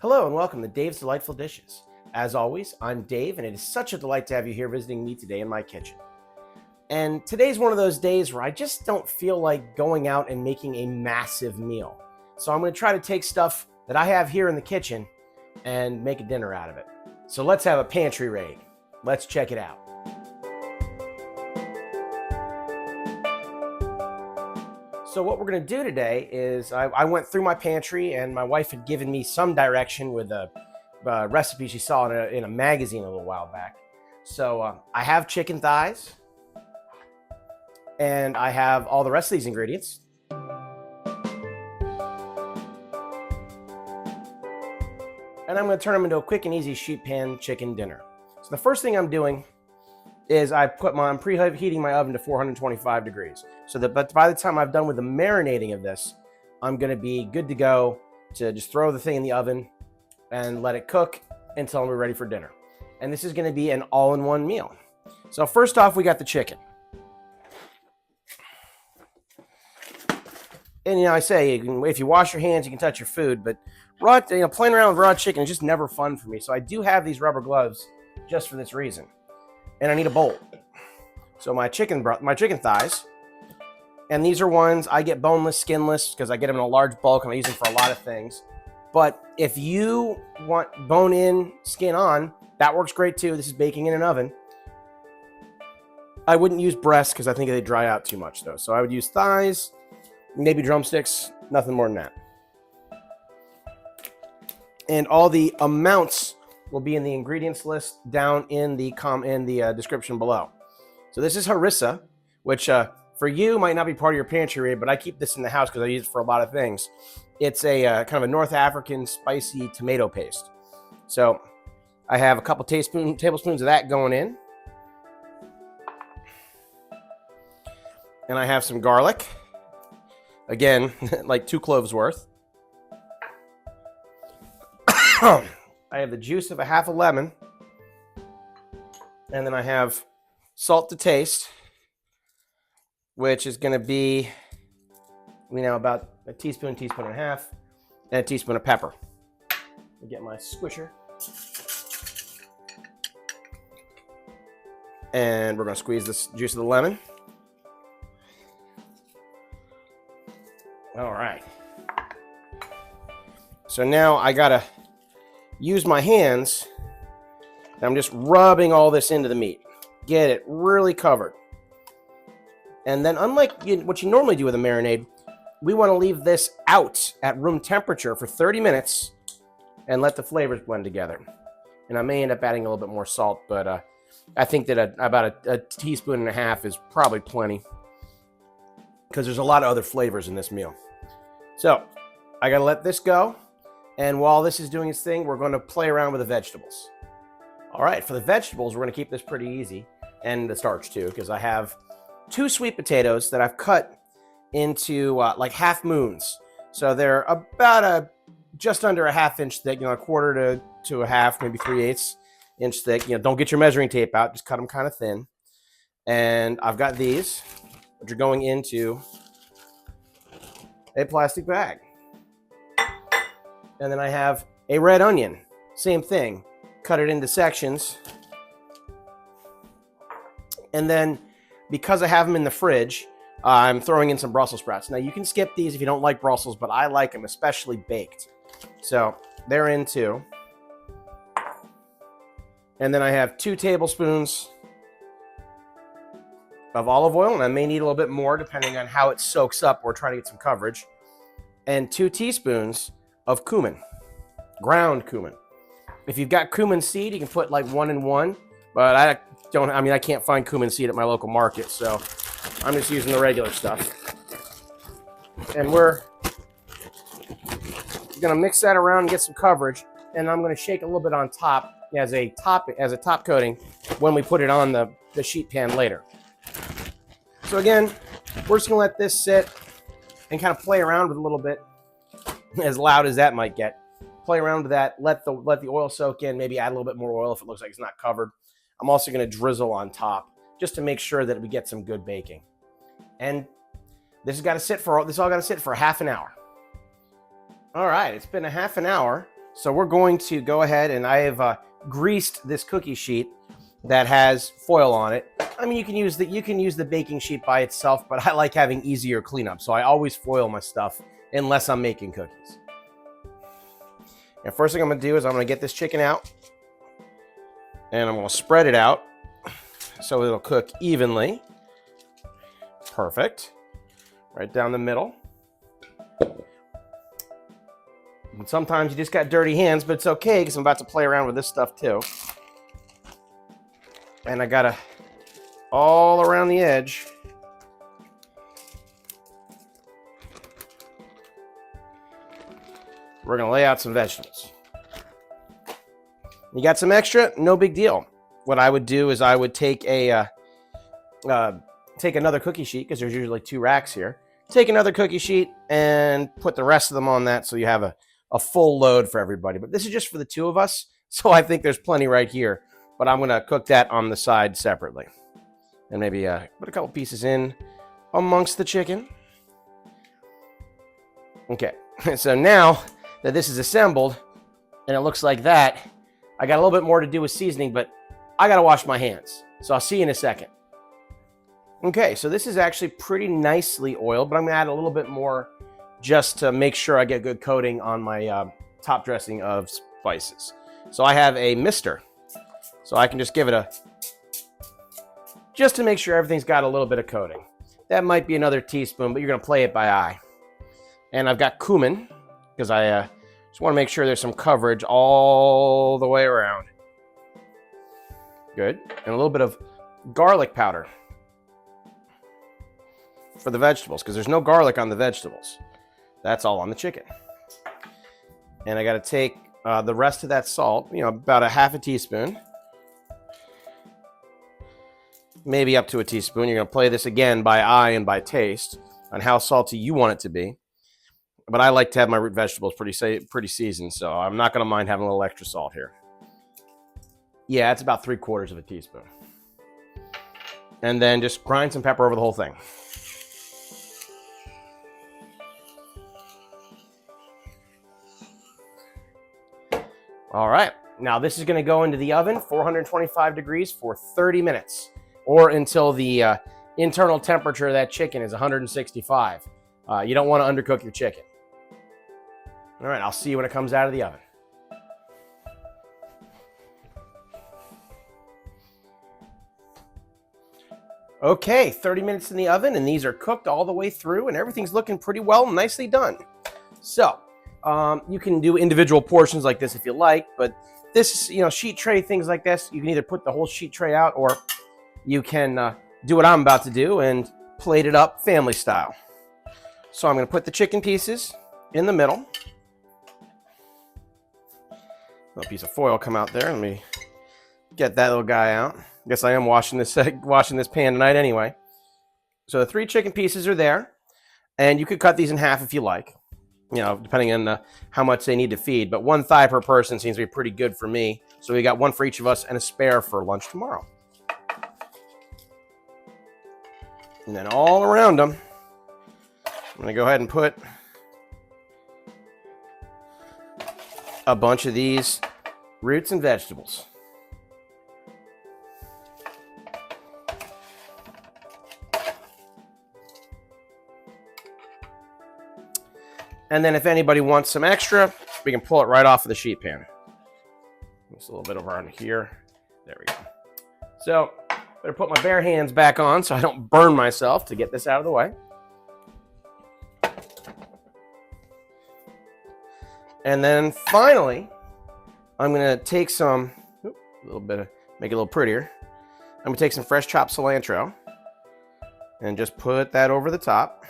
Hello and welcome to Dave's Delightful Dishes. As always, I'm Dave, and it is such a delight to have you here visiting me today in my kitchen. And today's one of those days where I just don't feel like going out and making a massive meal. So I'm going to try to take stuff that I have here in the kitchen and make a dinner out of it. So let's have a pantry raid. Let's check it out. So what we're going to do today is I went through my pantry, and my wife had given me some direction with a recipe she saw in a magazine a little while back. So I have chicken thighs, and I have all the rest of these ingredients. And I'm going to turn them into a quick and easy sheet pan chicken dinner. So the first thing I'm doing is I'm preheating my oven to 425 degrees. But by the time I've done with the marinating of this, I'm gonna be good to go to just throw the thing in the oven and let it cook until we're ready for dinner. And this is gonna be an all-in-one meal. So first off, we got the chicken. And I say, if you wash your hands, you can touch your food, but playing around with raw chicken is just never fun for me. So I do have these rubber gloves just for this reason. And I need a bowl. So my chicken thighs, and these are ones I get boneless, skinless, because I get them in a large bulk and I use them for a lot of things. But if you want bone in, skin on, that works great too. This is baking in an oven. I wouldn't use breasts because I think they dry out too much though. So I would use thighs, maybe drumsticks, nothing more than that. And all the amounts will be in the ingredients list down in the description below. So this is harissa, which for you might not be part of your pantry raid, but I keep this in the house because I use it for a lot of things. It's a kind of a North African spicy tomato paste. So I have a couple tablespoons of that going in. And I have some garlic. Again, like 2 cloves worth. I have the juice of a half a lemon, and then I have salt to taste, which is going to be, about a teaspoon and a half, and a teaspoon of pepper. I'll get my squisher, and we're going to squeeze this juice of the lemon. All right. So now I got to use my hands, and I'm just rubbing all this into the meat. Get it really covered. And then unlike what you normally do with a marinade, we want to leave this out at room temperature for 30 minutes and let the flavors blend together. And I may end up adding a little bit more salt, but I think that about a teaspoon and a half is probably plenty because there's a lot of other flavors in this meal. So I got to let this go. And while this is doing its thing, we're going to play around with the vegetables. All right, for the vegetables, we're going to keep this pretty easy. And the starch too, because I have 2 sweet potatoes that I've cut into like half moons. So they're about just under a ½ inch thick, a quarter to a half, maybe 3/8 inch thick. Don't get your measuring tape out, just cut them kind of thin. And I've got these, which are going into a plastic bag. And then I have a red onion, same thing, cut it into sections. And then because I have them in the fridge, I'm throwing in some Brussels sprouts. Now you can skip these if you don't like Brussels, but I like them, especially baked. So they're in too. And then I have 2 tablespoons of olive oil, and I may need a little bit more depending on how it soaks up. We're trying to get some coverage. And 2 teaspoons of cumin, ground cumin. If you've got cumin seed, you can put like 1 and 1, but I can't find cumin seed at my local market, so I'm just using the regular stuff. And we're gonna mix that around and get some coverage, and I'm gonna shake a little bit on top as a top coating when we put it on the sheet pan later. So again, we're just gonna let this sit and kind of play around with it a little bit. As loud as that might get. Play around with that, let the oil soak in, maybe add a little bit more oil if it looks like it's not covered. I'm also going to drizzle on top just to make sure that we get some good baking. And this all got to sit for a half an hour. All right, it's been a half an hour, So we're going to go ahead, and I have greased this cookie sheet that has foil on it. I mean, you can use the baking sheet by itself, but I like having easier cleanup, so I always foil my stuff unless I'm making cookies. And first thing I'm going to do is I'm going to get this chicken out, and I'm going to spread it out so it'll cook evenly. Perfect. Right down the middle. And sometimes you just got dirty hands, but it's okay because I'm about to play around with this stuff too. And I got all around the edge. We're going to lay out some vegetables. You got some extra? No big deal. What I would do is I would take take another cookie sheet, because there's usually 2 racks here. Take another cookie sheet and put the rest of them on that so you have a full load for everybody. But this is just for the 2 of us, so I think there's plenty right here. But I'm going to cook that on the side separately. And maybe put a couple pieces in amongst the chicken. Okay, so now that this is assembled and it looks like that, I got a little bit more to do with seasoning, but I got to wash my hands. So I'll see you in a second. Okay, so this is actually pretty nicely oiled, but I'm going to add a little bit more just to make sure I get good coating on my top dressing of spices. So I have a mister. So I can just give it just to make sure everything's got a little bit of coating. That might be another teaspoon, but you're going to play it by eye. And I've got cumin, because I just want to make sure there's some coverage all the way around. Good. And a little bit of garlic powder for the vegetables, because there's no garlic on the vegetables. That's all on the chicken. And I got to take the rest of that salt, about a half a teaspoon. Maybe up to a teaspoon. You're going to play this again by eye and by taste on how salty you want it to be. But I like to have my root vegetables pretty seasoned, so I'm not going to mind having a little extra salt here. Yeah, it's about 3/4 of a teaspoon. And then just grind some pepper over the whole thing. All right, now this is going to go into the oven, 425 degrees for 30 minutes, or until the internal temperature of that chicken is 165. You don't want to undercook your chicken. All right, I'll see you when it comes out of the oven. Okay, 30 minutes in the oven, and these are cooked all the way through, and everything's looking pretty well, nicely done. So, you can do individual portions like this if you like, but this, sheet tray, things like this, you can either put the whole sheet tray out, or you can do what I'm about to do and plate it up family style. So I'm going to put the chicken pieces in the middle. A piece of foil come out there. Let me get that little guy out. I guess I am washing this pan tonight anyway. So the 3 chicken pieces are there, and you could cut these in half if you like, depending on how much they need to feed. But 1 thigh per person seems to be pretty good for me. So we got 1 for each of us and a spare for lunch tomorrow. And then all around them, I'm going to go ahead and put a bunch of these roots and vegetables. And then if anybody wants some extra, we can pull it right off of the sheet pan. Just a little bit over on here. There we go. So, better put my bare hands back on so I don't burn myself to get this out of the way. And then finally, I'm going to take some, make it a little prettier. I'm going to take some fresh chopped cilantro and just put that over the top.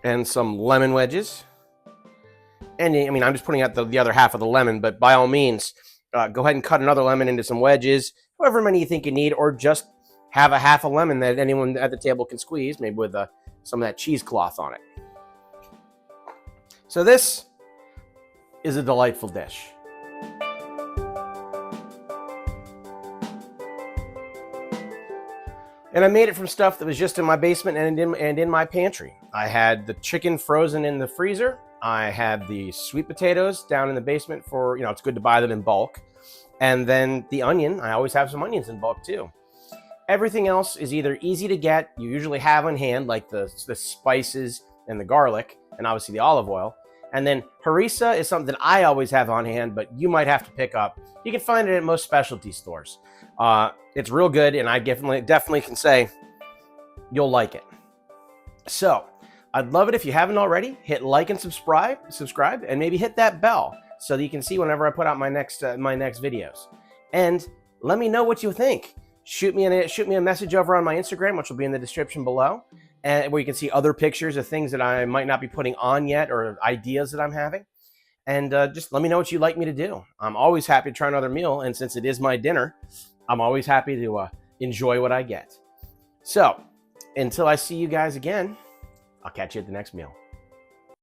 And some lemon wedges. And I'm just putting out the other half of the lemon, but by all means, go ahead and cut another lemon into some wedges, however many you think you need, or just have a half a lemon that anyone at the table can squeeze, maybe with some of that cheesecloth on it. So this is a delightful dish. And I made it from stuff that was just in my basement and in my pantry. I had the chicken frozen in the freezer. I had the sweet potatoes down in the basement for, it's good to buy them in bulk. And then the onion, I always have some onions in bulk too. Everything else is either easy to get, you usually have on hand, like the spices and the garlic, and obviously the olive oil. And then harissa is something that I always have on hand, but you might have to pick up. You can find it at most specialty stores. It's real good, and I definitely can say you'll like it. So I'd love it if you haven't already. Hit like and subscribe, and maybe hit that bell so that you can see whenever I put out my next videos. And let me know what you think. Shoot me a message over on my Instagram, which will be in the description below, and where you can see other pictures of things that I might not be putting on yet or ideas that I'm having. And just let me know what you'd like me to do. I'm always happy to try another meal, and since it is my dinner, I'm always happy to enjoy what I get. So until I see you guys again, I'll catch you at the next meal.